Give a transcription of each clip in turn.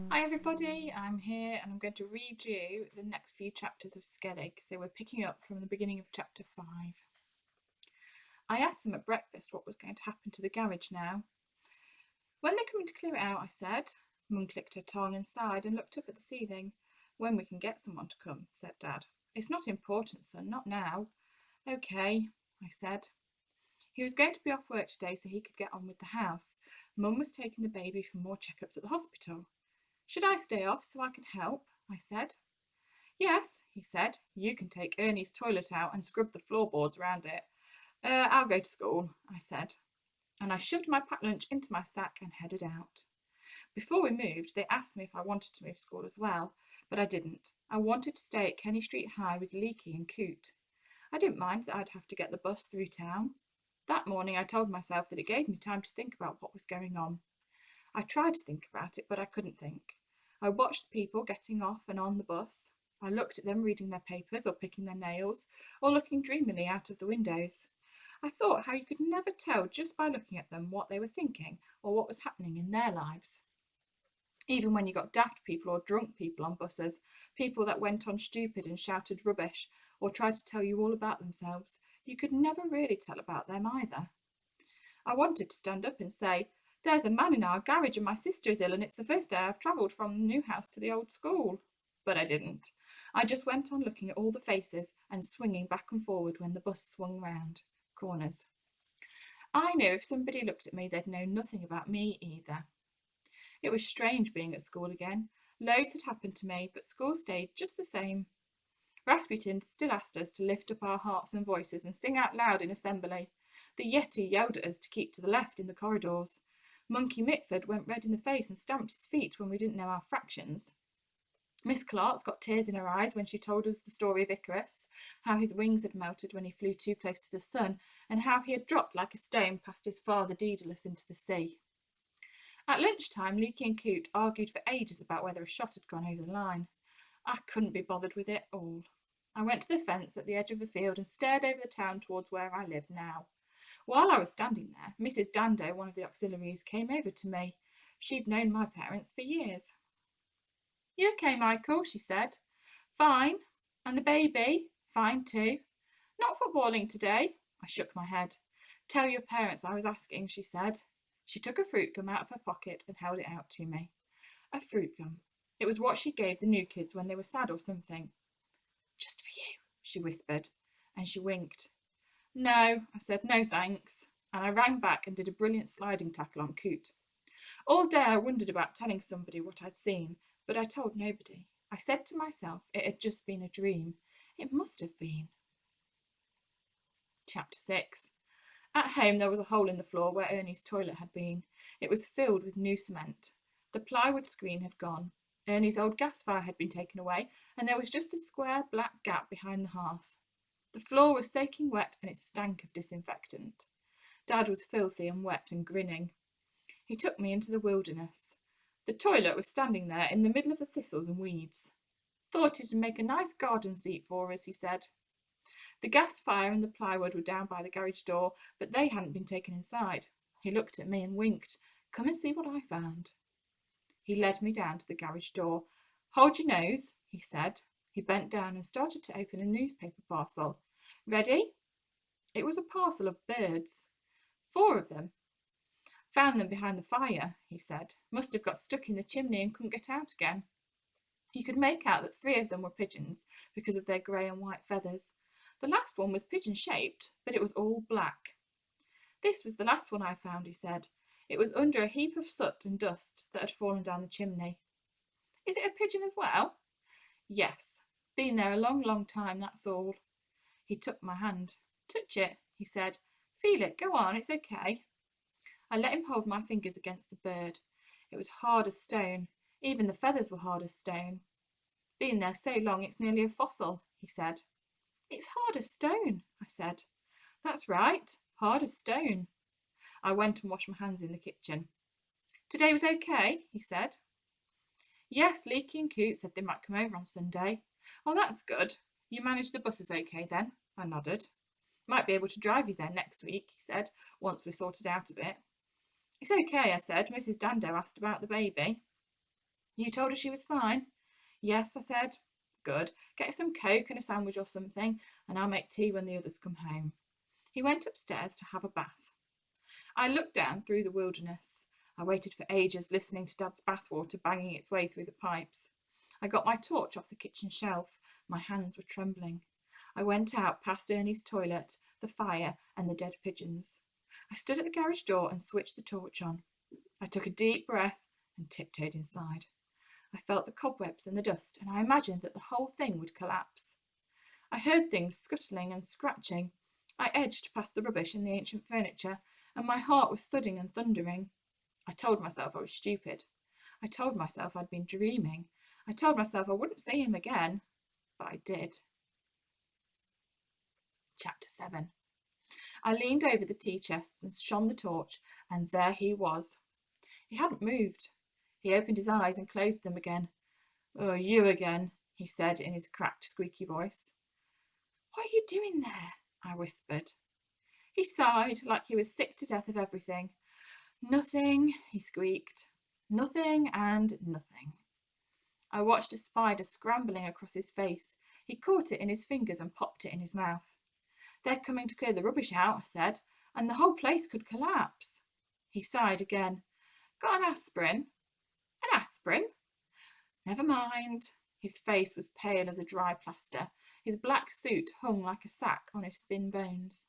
Hi everybody, I'm here and I'm going to read you the next few chapters of Skellig. So we're picking up from the beginning of chapter 5. I asked them at breakfast what was going to happen to the garage now. When they're coming to clear it out, I said. Mum clicked her tongue and sighed and looked up at the ceiling. When we can get someone to come, said Dad. It's not important, son, not now. Okay, I said. He was going to be off work today so he could get on with the house. Mum was taking the baby for more checkups at the hospital. Should I stay off so I can help? I said. Yes, he said. You can take Ernie's toilet out and scrub the floorboards around it. I'll go to school, I said. And I shoved my packed lunch into my sack and headed out. Before we moved, they asked me if I wanted to move school as well, but I didn't. I wanted to stay at Kenny Street High with Leaky and Coot. I didn't mind that I'd have to get the bus through town. That morning I told myself that it gave me time to think about what was going on. I tried to think about it, but I couldn't think. I watched people getting off and on the bus. I looked at them reading their papers or picking their nails or looking dreamily out of the windows. I thought how you could never tell just by looking at them what they were thinking or what was happening in their lives. Even when you got daft people or drunk people on buses, people that went on stupid and shouted rubbish or tried to tell you all about themselves, you could never really tell about them either. I wanted to stand up and say, there's a man in our garage and my sister is ill and it's the first day I've travelled from the new house to the old school. But I didn't. I just went on looking at all the faces and swinging back and forward when the bus swung round corners. I knew if somebody looked at me, they'd know nothing about me either. It was strange being at school again. Loads had happened to me, but school stayed just the same. Rasputin still asked us to lift up our hearts and voices and sing out loud in assembly. The Yeti yelled at us to keep to the left in the corridors. Monkey Mitford went red in the face and stamped his feet when we didn't know our fractions. Miss Clark's got tears in her eyes when she told us the story of Icarus, how his wings had melted when he flew too close to the sun, and how he had dropped like a stone past his father Daedalus into the sea. At lunchtime, Leaky and Coot argued for ages about whether a shot had gone over the line. I couldn't be bothered with it all. I went to the fence at the edge of the field and stared over the town towards where I lived now. While I was standing there, Mrs. Dando, one of the auxiliaries, came over to me. She'd known my parents for years. You okay, Michael? She said. Fine. And the baby? Fine too. Not footballing today? I shook my head. Tell your parents I was asking, she said. She took a fruit gum out of her pocket and held it out to me. A fruit gum. It was what she gave the new kids when they were sad or something. Just for you, she whispered, and she winked. No, I said, no thanks, and I ran back and did a brilliant sliding tackle on Coot. All day I wondered about telling somebody what I'd seen, but I told nobody. I said to myself it had just been a dream. It must have been. Chapter 6. At home there was a hole in the floor where Ernie's toilet had been. It was filled with new cement. The plywood screen had gone. Ernie's old gas fire had been taken away, and there was just a square black gap behind the hearth. The floor was soaking wet and it stank of disinfectant. Dad was filthy and wet and grinning. He took me into the wilderness. The toilet was standing there in the middle of the thistles and weeds. Thought it'd make a nice garden seat for us, he said. The gas fire and the plywood were down by the garage door, but they hadn't been taken inside. He looked at me and winked. Come and see what I found. He led me down to the garage door. Hold your nose, he said. He bent down and started to open a newspaper parcel. Ready? It was a parcel of birds. 4 of them. Found them behind the fire, he said. Must have got stuck in the chimney and couldn't get out again. You could make out that 3 of them were pigeons because of their grey and white feathers. The last one was pigeon-shaped, but it was all black. This was the last one I found, he said. It was under a heap of soot and dust that had fallen down the chimney. Is it a pigeon as well? Yes. Been there a long, long time, that's all. He took my hand. Touch it, he said. Feel it, go on, it's okay. I let him hold my fingers against the bird. It was hard as stone. Even the feathers were hard as stone. Been there so long it's nearly a fossil, he said. It's hard as stone, I said. That's right, hard as stone. I went and washed my hands in the kitchen. Today was okay, he said. Yes, Leaky and Coot said they might come over on Sunday. Oh, that's good. You managed the buses okay then? I nodded. Might be able to drive you there next week, he said, once we're sorted out a bit. It's okay, I said. Mrs. Dando asked about the baby. You told her she was fine? Yes, I said. Good. Get her some Coke and a sandwich or something, and I'll make tea when the others come home. He went upstairs to have a bath. I looked down through the wilderness. I waited for ages, listening to Dad's bathwater banging its way through the pipes. I got my torch off the kitchen shelf. My hands were trembling. I went out past Ernie's toilet, the fire, and the dead pigeons. I stood at the garage door and switched the torch on. I took a deep breath and tiptoed inside. I felt the cobwebs and the dust, and I imagined that the whole thing would collapse. I heard things scuttling and scratching. I edged past the rubbish and the ancient furniture, and my heart was thudding and thundering. I told myself I was stupid. I told myself I'd been dreaming. I told myself I wouldn't see him again, but I did. Chapter 7. I leaned over the tea chest and shone the torch, and there he was. He hadn't moved. He opened his eyes and closed them again. "Oh, you again," he said in his cracked, squeaky voice. "What are you doing there?" I whispered. He sighed like he was sick to death of everything. "Nothing," he squeaked. "Nothing and nothing." I watched a spider scrambling across his face. He caught it in his fingers and popped it in his mouth. "They're coming to clear the rubbish out," I said, "and the whole place could collapse." He sighed again. "Got an aspirin?" "An aspirin?" "Never mind." His face was pale as a dry plaster. His black suit hung like a sack on his thin bones.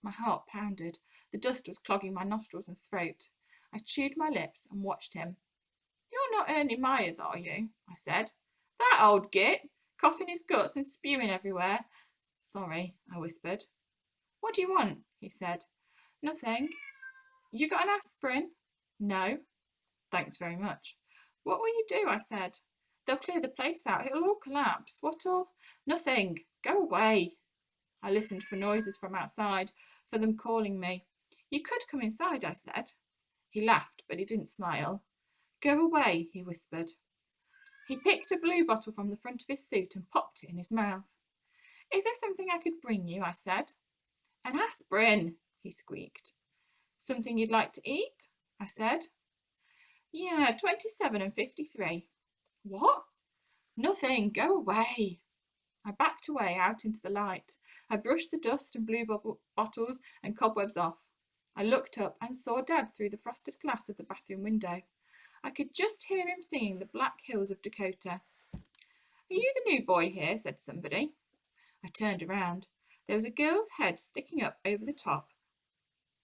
My heart pounded. The dust was clogging my nostrils and throat. I chewed my lips and watched him. "You're not Ernie Myers, are you?" I said. "That old git, coughing his guts and spewing everywhere." "Sorry," I whispered. "What do you want?" he said. "Nothing." "You got an aspirin?" "No." "Thanks very much." "What will you do?" I said. "They'll clear the place out. It'll all collapse." "What'll—" "Nothing. Go away." I listened for noises from outside, for them calling me. "You could come inside," I said. He laughed, but he didn't smile. "Go away," he whispered. He picked a blue bottle from the front of his suit and popped it in his mouth. "Is there something I could bring you?" I said. "An aspirin," he squeaked. "Something you'd like to eat?" I said. "Yeah, 27 and 53. "What?" "Nothing. Go away." I backed away out into the light. I brushed the dust and blue bottles and cobwebs off. I looked up and saw Dad through the frosted glass of the bathroom window. I could just hear him singing the Black Hills of Dakota. "Are you the new boy here?" said somebody. I turned around. There was a girl's head sticking up over the top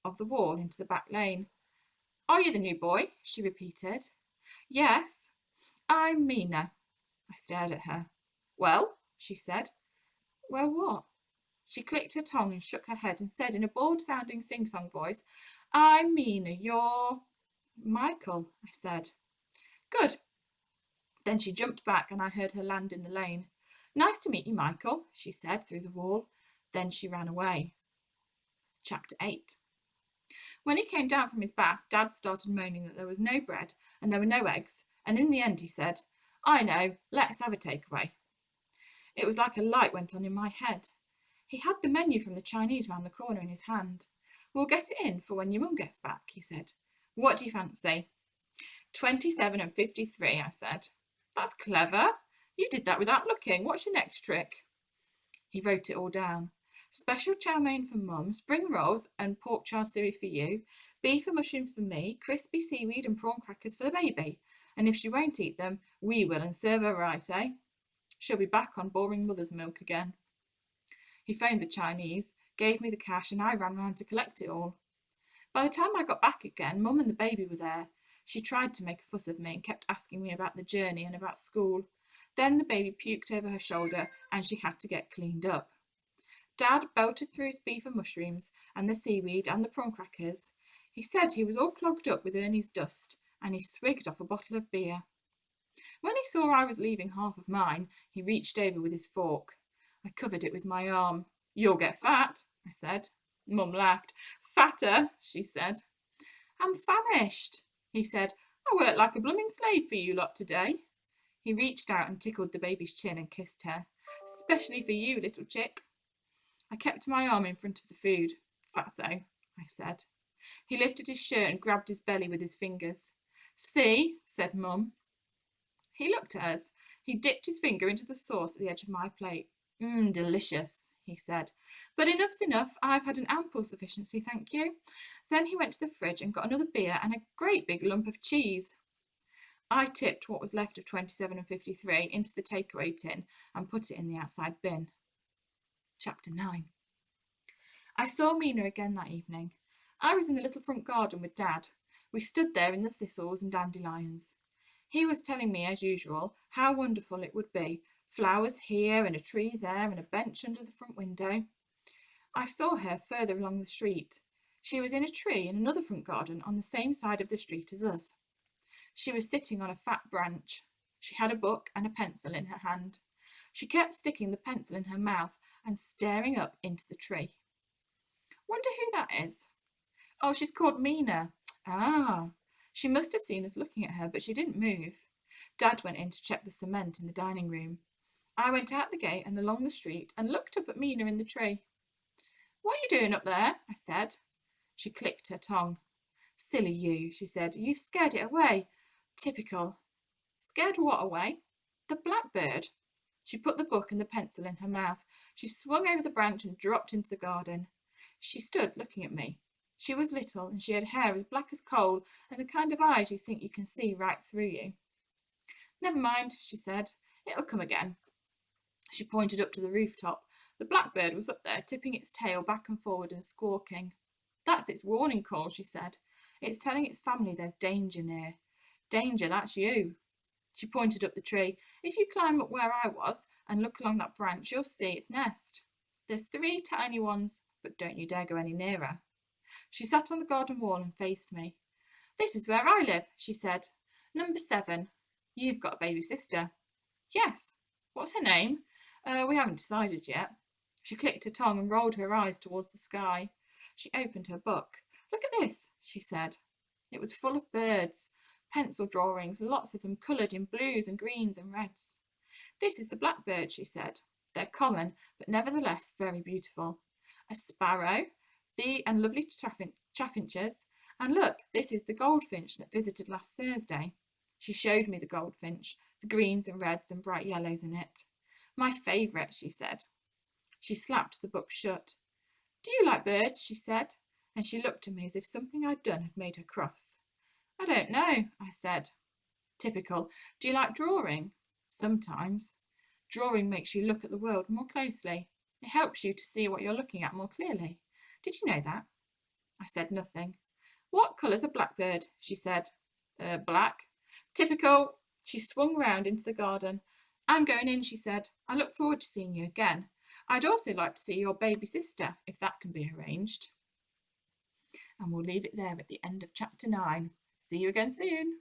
of the wall into the back lane. "Are you the new boy?" she repeated. "Yes." "I'm Mina." I stared at her. "Well?" she said. "Well, what?" She clicked her tongue and shook her head and said in a bored-sounding sing-song voice, "I'm Mina, you're—" "Michael," I said. "Good." Then she jumped back and I heard her land in the lane. "Nice to meet you, Michael," she said through the wall. Then she ran away. Chapter 8. When he came down from his bath, Dad started moaning that there was no bread and there were no eggs, and in the end he said, "I know, let's have a takeaway." It was like a light went on in my head. He had the menu from the Chinese round the corner in his hand. "We'll get it in for when your mum gets back," he said. "What do you fancy?" 27 and 53, I said. "That's clever. You did that without looking. What's your next trick?" He wrote it all down. "Special chow mein for Mum, spring rolls and pork char siu for you, beef and mushrooms for me, crispy seaweed and prawn crackers for the baby. And if she won't eat them, we will and serve her right, eh? She'll be back on boring mother's milk again." He phoned the Chinese, gave me the cash, and I ran round to collect it all. By the time I got back again, Mum and the baby were there. She tried to make a fuss of me and kept asking me about the journey and about school. Then the baby puked over her shoulder and she had to get cleaned up. Dad belted through his beef and mushrooms and the seaweed and the prawn crackers. He said he was all clogged up with Ernie's dust, and he swigged off a bottle of beer. When he saw I was leaving half of mine, he reached over with his fork. I covered it with my arm. "You'll get fat," I said. Mum laughed. "Fatter," she said. "I'm famished," he said. "I worked like a blooming slave for you lot today." He reached out and tickled the baby's chin and kissed her. "Especially for you, little chick." I kept my arm in front of the food. "Fatso," I said. He lifted his shirt and grabbed his belly with his fingers. "See," said Mum. He looked at us. He dipped his finger into the sauce at the edge of my plate. Delicious, he said. But enough's enough. I've had an ample sufficiency, thank you. Then he went to the fridge and got another beer and a great big lump of cheese. I tipped what was left of 27 and 53 into the takeaway tin and put it in the outside bin. Chapter 9. I saw Mina again that evening. I was in the little front garden with Dad. We stood there in the thistles and dandelions. He was telling me, as usual, how wonderful it would be. Flowers here and a tree there and a bench under the front window. I saw her further along the street. She was in a tree in another front garden on the same side of the street as us. She was sitting on a fat branch. She had a book and a pencil in her hand. She kept sticking the pencil in her mouth and staring up into the tree. Wonder who that is? Oh, she's called Mina. Ah, she must have seen us looking at her, but she didn't move. Dad went in to check the cement in the dining room. I went out the gate and along the street and looked up at Mina in the tree. What are you doing up there? I said. She clicked her tongue. Silly you, she said. You've scared it away. Typical. Scared what away? The blackbird. She put the book and the pencil in her mouth. She swung over the branch and dropped into the garden. She stood looking at me. She was little and she had hair as black as coal and the kind of eyes you think you can see right through you. Never mind, she said. It'll come again. She pointed up to the rooftop. The blackbird was up there, tipping its tail back and forward and squawking. That's its warning call, she said. It's telling its family there's danger near. Danger, that's you. She pointed up the tree. If you climb up where I was and look along that branch, you'll see its nest. There's 3 tiny ones, but don't you dare go any nearer. She sat on the garden wall and faced me. This is where I live, she said. Number 7. You've got a baby sister. Yes. What's her name? We haven't decided yet. She clicked her tongue and rolled her eyes towards the sky. She opened her book. Look at this, she said. It was full of birds, pencil drawings, lots of them coloured in blues and greens and reds. This is the blackbird, she said. They're common, but nevertheless very beautiful. A sparrow, and lovely chaffinches, and look, this is the goldfinch that visited last Thursday. She showed me the goldfinch, the greens and reds and bright yellows in it. My favourite, she said. She slapped the book shut. Do you like birds? She said, and she looked at me as if something I'd done had made her cross. I don't know, I said. Typical. Do you like drawing? Sometimes. Drawing makes you look at the world more closely. It helps you to see what you're looking at more clearly. Did you know that? I said nothing. What colour's a blackbird? She said. Black. Typical. She swung round into the garden. I'm going in, she said. I look forward to seeing you again. I'd also like to see your baby sister, if that can be arranged. And we'll leave it there at the end of chapter 9. See you again soon.